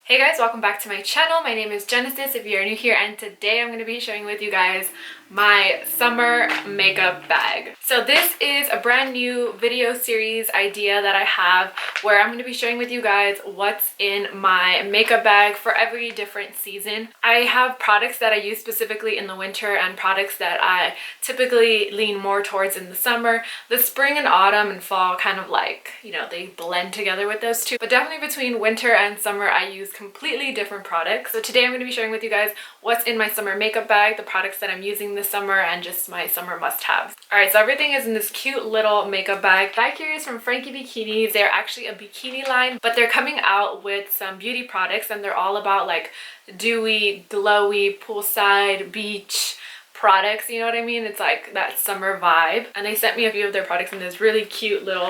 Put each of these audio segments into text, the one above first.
Hey guys, welcome back to my channel. My name is Genesis if you're new here, and today I'm going to be showing with you guys my summer makeup bag. So this is a brand new video series idea that I have where I'm going to be sharing with you guys what's in my makeup bag for every different season. I have products that I use specifically in the winter and products that I typically lean more towards in the summer. The spring and autumn and fall kind of like, you know, they blend together with those two. But definitely between winter and summer I use completely different products. So today I'm going to be sharing with you guys what's in my summer makeup bag, the products that I'm using this summer, and just my summer must-haves. Alright, so everything is in this cute little makeup bag. Bag here is from Frankie Bikinis. They're actually a bikini line, but they're coming out with some beauty products and they're all about like dewy, glowy, poolside, beach products, you know what I mean? It's like that summer vibe. And they sent me a few of their products in this really cute little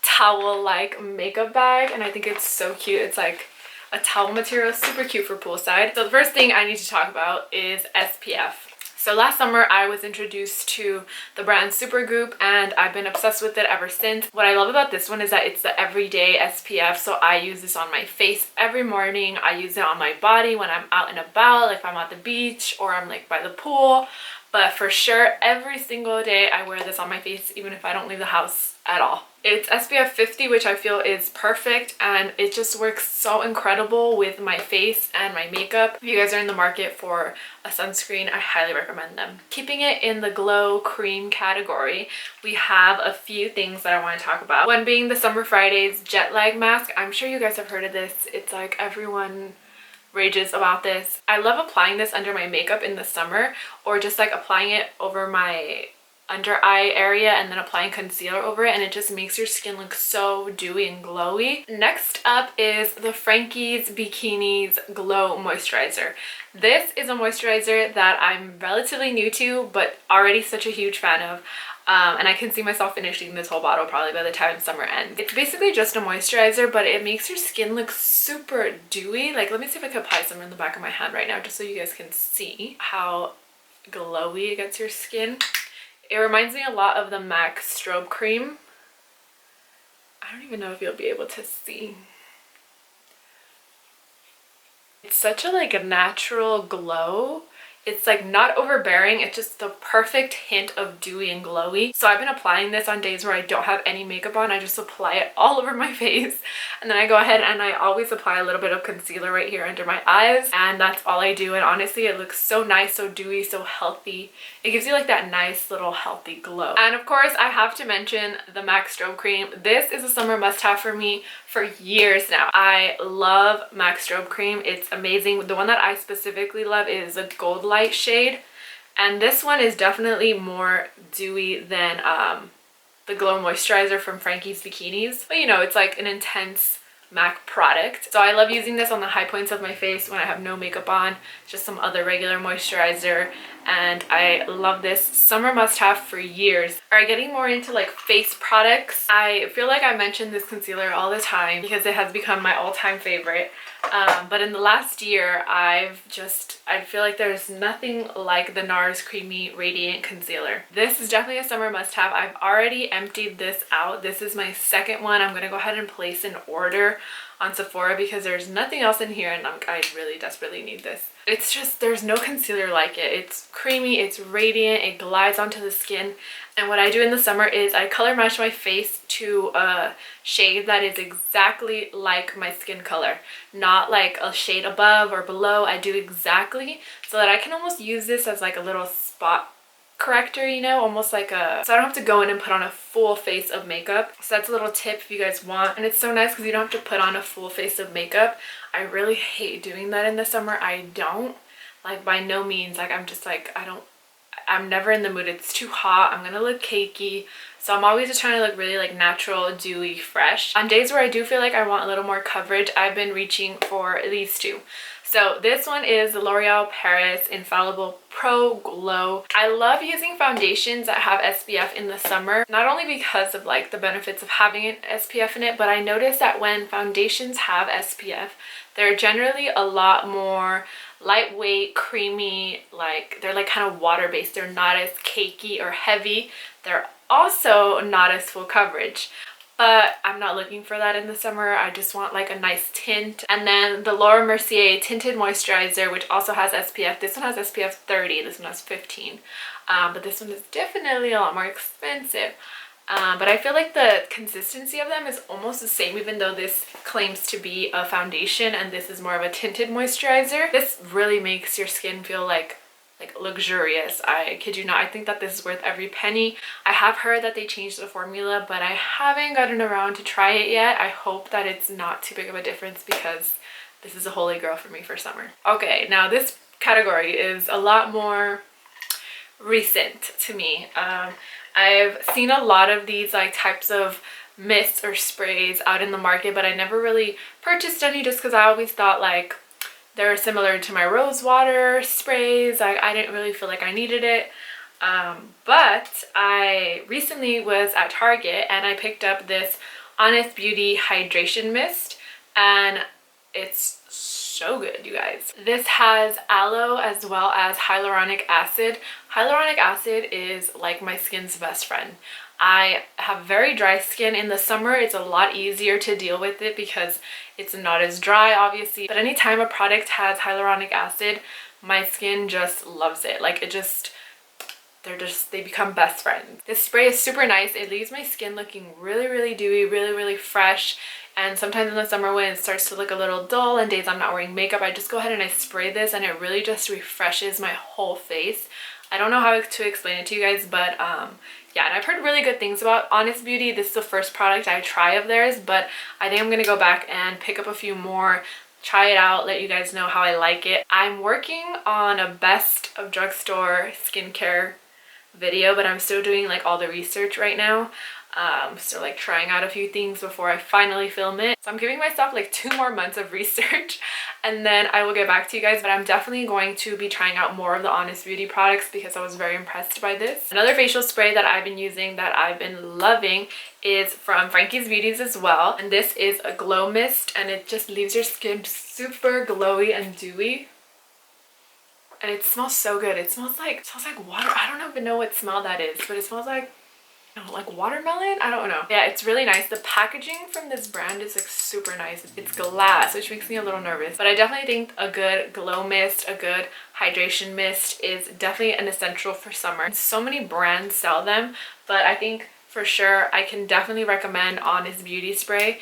towel-like makeup bag, and I think it's so cute. It's like a towel material, super cute for poolside. So the first thing I need to talk about is SPF. So last summer I was introduced to the brand SuperGoop and I've been obsessed with it ever since. What I love about this one is that it's the everyday SPF, so I use this on my face every morning. I use it on my body when I'm out and about, like if I'm at the beach or I'm like by the pool. But for sure, every single day I wear this on my face, even if I don't leave the house at all. It's SPF 50, which I feel is perfect, and it just works so incredible with my face and my makeup. If you guys are in the market for a sunscreen, I highly recommend them. Keeping it in the glow cream category, we have a few things that I want to talk about. One being the Summer Fridays JetLag mask. I'm sure you guys have heard of this. It's like everyone rages about this. I love applying this under my makeup in the summer, or just like applying it over my under eye area and then applying concealer over it, and it just makes your skin look so dewy and glowy. Next up is the Frankies Bikinis Glow Moisturizer. This is a moisturizer that I'm relatively new to but already such a huge fan of. And I can see myself finishing this whole bottle probably by the time summer ends. It's basically just a moisturizer, but it makes your skin look super dewy. Like, let me see if I can apply some in the back of my hand right now just so you guys can see how glowy it gets your skin. It reminds me a lot of the MAC Strobe Cream. I don't even know if you'll be able to see. It's such a like a natural glow. It's like not overbearing, it's just the perfect hint of dewy and glowy. So I've been applying this on days where I don't have any makeup on. I just apply it all over my face, and then I go ahead and I always apply a little bit of concealer right here under my eyes, and that's all I do. And honestly, it looks so nice, so dewy, so healthy. It gives you like that nice little healthy glow. And of course, I have to mention the MAC Strobe Cream. This is a summer must-have for me for years now. I love MAC Strobe Cream. It's amazing. The one that I specifically love is a gold light shade, and this one is definitely more dewy than the Glow Moisturizer from Frankie's Bikinis. But you know, it's like an intense MAC product. So I love using this on the high points of my face when I have no makeup on, just some other regular moisturizer, and I love this summer must-have for years. Alright, getting more into like face products. I feel like I mention this concealer all the time because it has become my all-time favorite. But in the last year, I feel like there's nothing like the NARS Creamy Radiant Concealer. This is definitely a summer must-have. I've already emptied this out. This is my second one. I'm going to go ahead and place an order on Sephora because there's nothing else in here, and I really desperately need this. It's just, there's no concealer like it. It's creamy, it's radiant, it glides onto the skin. And what I do in the summer is I color match my face to a shade that is exactly like my skin color. Not like a shade above or below. I do exactly, so that I can almost use this as like a little spot corrector, you know, almost like a, so I don't have to go in and put on a full face of makeup. So that's a little tip if you guys want. And it's so nice because you don't have to put on a full face of makeup. I really hate doing that in the summer. I don't, like, by no means, like, I'm just like, I'm never in the mood. It's too hot. I'm gonna look cakey. So I'm always just trying to look really like natural, dewy, fresh. On days where I do feel like I want a little more coverage, I've been reaching for these two. So this one is the L'Oreal Paris Infallible Pro Glow. I love using foundations that have SPF in the summer, not only because of like the benefits of having an SPF in it, but I notice that when foundations have SPF, they're generally a lot more lightweight, creamy, like they're like kind of water-based. They're not as cakey or heavy. They're also not as full coverage. but I'm not looking for that in the summer. I just want like a nice tint. And then the Laura Mercier Tinted Moisturizer, which also has SPF. This one has SPF 30, this one has 15. But this one is definitely a lot more expensive. But I feel like the consistency of them is almost the same, even though this claims to be a foundation and this is more of a tinted moisturizer. This really makes your skin feel like luxurious. I kid you not. I think that this is worth every penny. I have heard that they changed the formula, but I haven't gotten around to try it yet. I hope that it's not too big of a difference because this is a holy grail for me for summer. Okay, now this category is a lot more recent to me. I've seen a lot of these like types of mists or sprays out in the market, but I never really purchased any just because I always thought like they're similar to my rose water sprays. I didn't really feel like I needed it. But I recently was at Target and I picked up this Honest Beauty Hydration Mist, and it's so good, you guys. This has aloe as well as hyaluronic acid. Hyaluronic acid is like my skin's best friend. I have very dry skin. In the summer it's a lot easier to deal with it because it's not as dry, obviously, but anytime a product has hyaluronic acid, my skin just loves it. Like they become best friends. This spray is super nice. It leaves my skin looking really dewy, really fresh. And sometimes in the summer when it starts to look a little dull and days I'm not wearing makeup, I just go ahead and I spray this and it really just refreshes my whole face. I don't know how to explain it to you guys, but yeah, and I've heard really good things about Honest Beauty. This is the first product I try of theirs, but I think I'm gonna go back and pick up a few more, try it out, let you guys know how I like it. I'm working on a best of drugstore skincare video, but I'm still doing like all the research right now. Still like trying out a few things before I finally film it. So I'm giving myself like 2 more months of research and then I will get back to you guys, but I'm definitely going to be trying out more of the Honest Beauty products because I was very impressed by this. Another facial spray that I've been using that I've been loving is from Frankie's Beauties as well, and this is a glow mist, and it just leaves your skin super glowy and dewy. And it smells so good. It smells like water. I don't even know what smell that is, but it smells like watermelon. I don't know. Yeah, it's really nice. The packaging from this brand is like super nice. It's glass, which makes me a little nervous, but I definitely think a good glow mist, a good hydration mist is definitely an essential for summer. So many brands sell them, but I think for sure I can definitely recommend Honest Beauty spray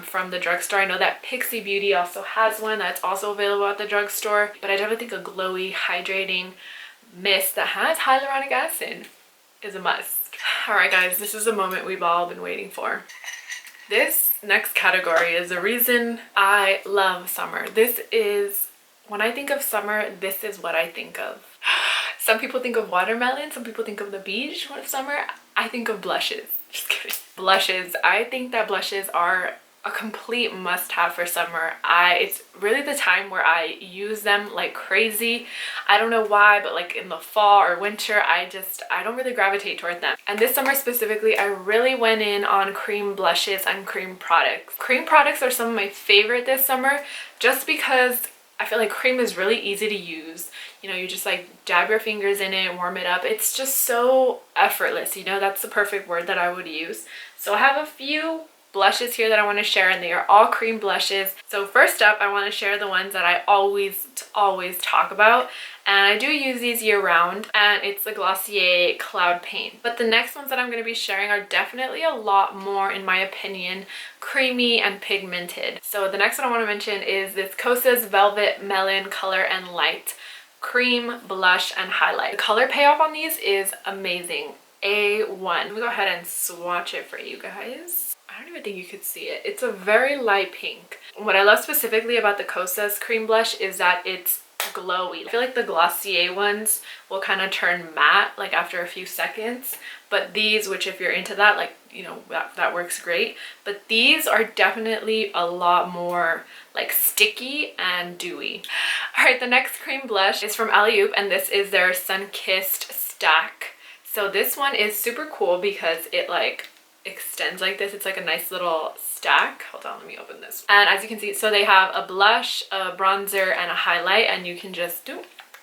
from the drugstore. I know that Pixie Beauty also has one that's also available at the drugstore, but I definitely think a glowy hydrating mist that has hyaluronic acid is a must. Alright guys, this is the moment we've all been waiting for. This next category is the reason I love summer. This is, when I think of summer, this is what I think of. Some people think of watermelon, some people think of the beach of summer. I think of blushes. Just kidding. Blushes. I think that blushes are a complete must-have for summer. It's really the time where I use them like crazy. I don't know why, but like in the fall or winter, I don't really gravitate toward them. And this summer specifically, I really went in on cream blushes and cream products. Cream products are some of my favorite this summer just because I feel like cream is really easy to use. You know, you just like dab your fingers in it, warm it up. It's just so effortless, you know, that's the perfect word that I would use. So I have a few blushes here that I want to share, and they are all cream blushes. So first up, I want to share the ones that I always talk about, and I do use these year round, and it's the Glossier Cloud Paint. But the next ones that I'm going to be sharing are definitely a lot more, in my opinion, creamy and pigmented. So the next one I want to mention is this Cosas Velvet Melon Color and Light Cream Blush and Highlight. The color payoff on these is amazing. A1. Let me go ahead and swatch it for you guys. I don't even think you could see it. It's a very light pink. What I love specifically about the Cosas cream blush is that it's glowy. I feel like the Glossier ones will kind of turn matte like after a few seconds, but these, which if you're into that, like, you know, that works great, but these are definitely a lot more like sticky and dewy. All right, the next cream blush is from Alleyoop, and this is their Sun-Kissed Stack. So this one is super cool because it like extends like this. It's like a nice little stack. Hold on, let me open this. And as you can see, so they have a blush, a bronzer, and a highlight, and you can just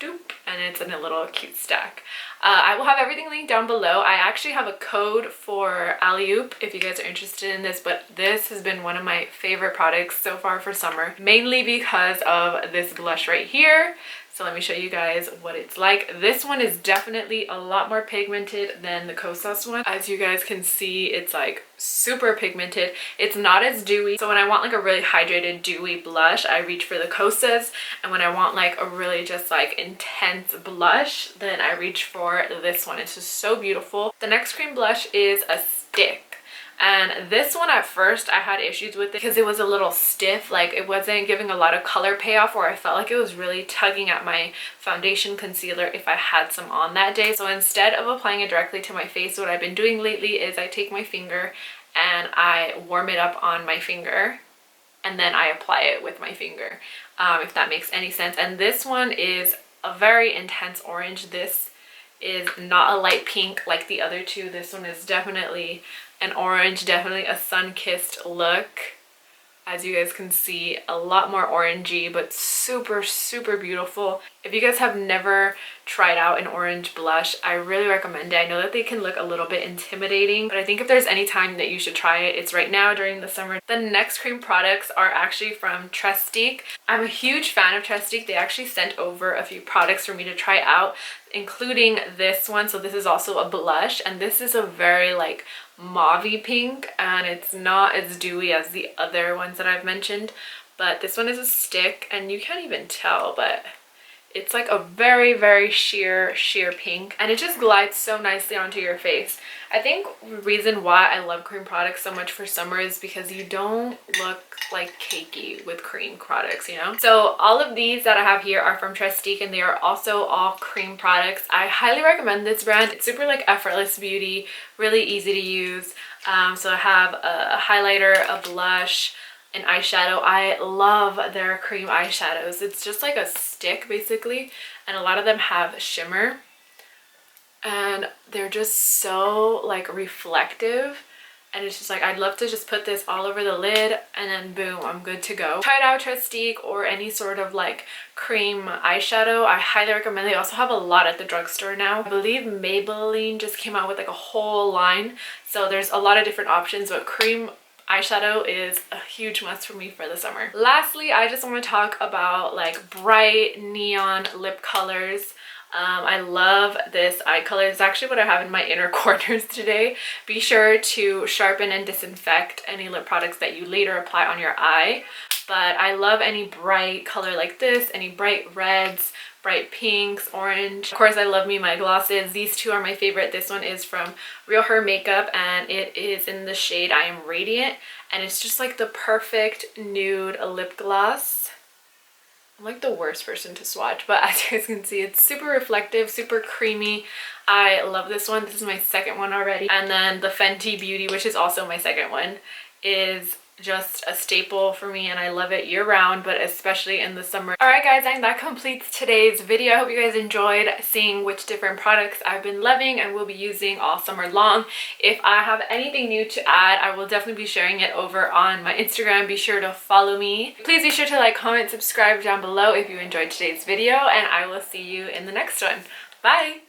doop, and it's in a little cute stack. I will have everything linked down below. I actually have a code for Alleyoop if you guys are interested in this, but this has been one of my favorite products so far for summer, mainly because of this blush right here. So let me show you guys what it's like. This one is definitely a lot more pigmented than the KOSAS one. As you guys can see, it's like super pigmented. It's not as dewy. So when I want like a really hydrated, dewy blush, I reach for the KOSAS. And when I want like a really just like intense blush, then I reach for this one. It's just so beautiful. The next cream blush is a stick. And this one at first I had issues with it because it was a little stiff, like it wasn't giving a lot of color payoff, or I felt like it was really tugging at my foundation concealer if I had some on that day. So instead of applying it directly to my face, what I've been doing lately is I take my finger and I warm it up on my finger and then I apply it with my finger, if that makes any sense. And this one is a very intense orange. This is not a light pink like the other two. This one is definitely an orange, definitely a sun-kissed look. As you guys can see, a lot more orangey, but super, super beautiful. If you guys have never tried out an orange blush, I really recommend it. I know that they can look a little bit intimidating, but I think if there's any time that you should try it, it's right now during the summer. The next cream products are actually from Trestique. I'm a huge fan of Trestique. They actually sent over a few products for me to try out, including this one. So this is also a blush, and this is a very like mauve-y pink, and it's not as dewy as the other ones that I've mentioned, but this one is a stick, and you can't even tell, but it's like a very, very sheer pink, and it just glides so nicely onto your face. I think the reason why I love cream products so much for summer is because you don't look like cakey with cream products, you know? So all of these that I have here are from Trestique, and they are also all cream products. I highly recommend this brand. It's super like effortless beauty, really easy to use. So I have a highlighter, a blush, an eyeshadow. I love their cream eyeshadows. It's just like a stick basically, and a lot of them have shimmer, and they're just so like reflective, and it's just like I'd love to just put this all over the lid and then boom, I'm good to go. Try it out, Trestique or any sort of like cream eyeshadow. I highly recommend. They also have a lot at the drugstore now. I believe Maybelline just came out with like a whole line, so there's a lot of different options, but cream eyeshadow is a huge must for me for the summer. Lastly, I just want to talk about like bright neon lip colors. I love this eye color. It's actually what I have in my inner corners today. Be sure to sharpen and disinfect any lip products that you later apply on your eye. But I love any bright color like this, any bright reds, bright pinks, orange. Of course, I love me my glosses. These two are my favorite. This one is from REALHER makeup, and it is in the shade I Am Radiant, and it's just like the perfect nude lip gloss. I'm like the worst person to swatch, but as you guys can see, it's super reflective, super creamy. I love this one. This is my second one already. And then the FentyBeauty, which is also my second one, is just a staple for me, and I love it year round, but especially in the summer. Alright guys, and that completes today's video. I hope you guys enjoyed seeing which different products I've been loving and will be using all summer long. If I have anything new to add, I will definitely be sharing it over on my Instagram. Be sure to follow me. Please be sure to like, comment, subscribe down below if you enjoyed today's video, and I will see you in the next one. Bye!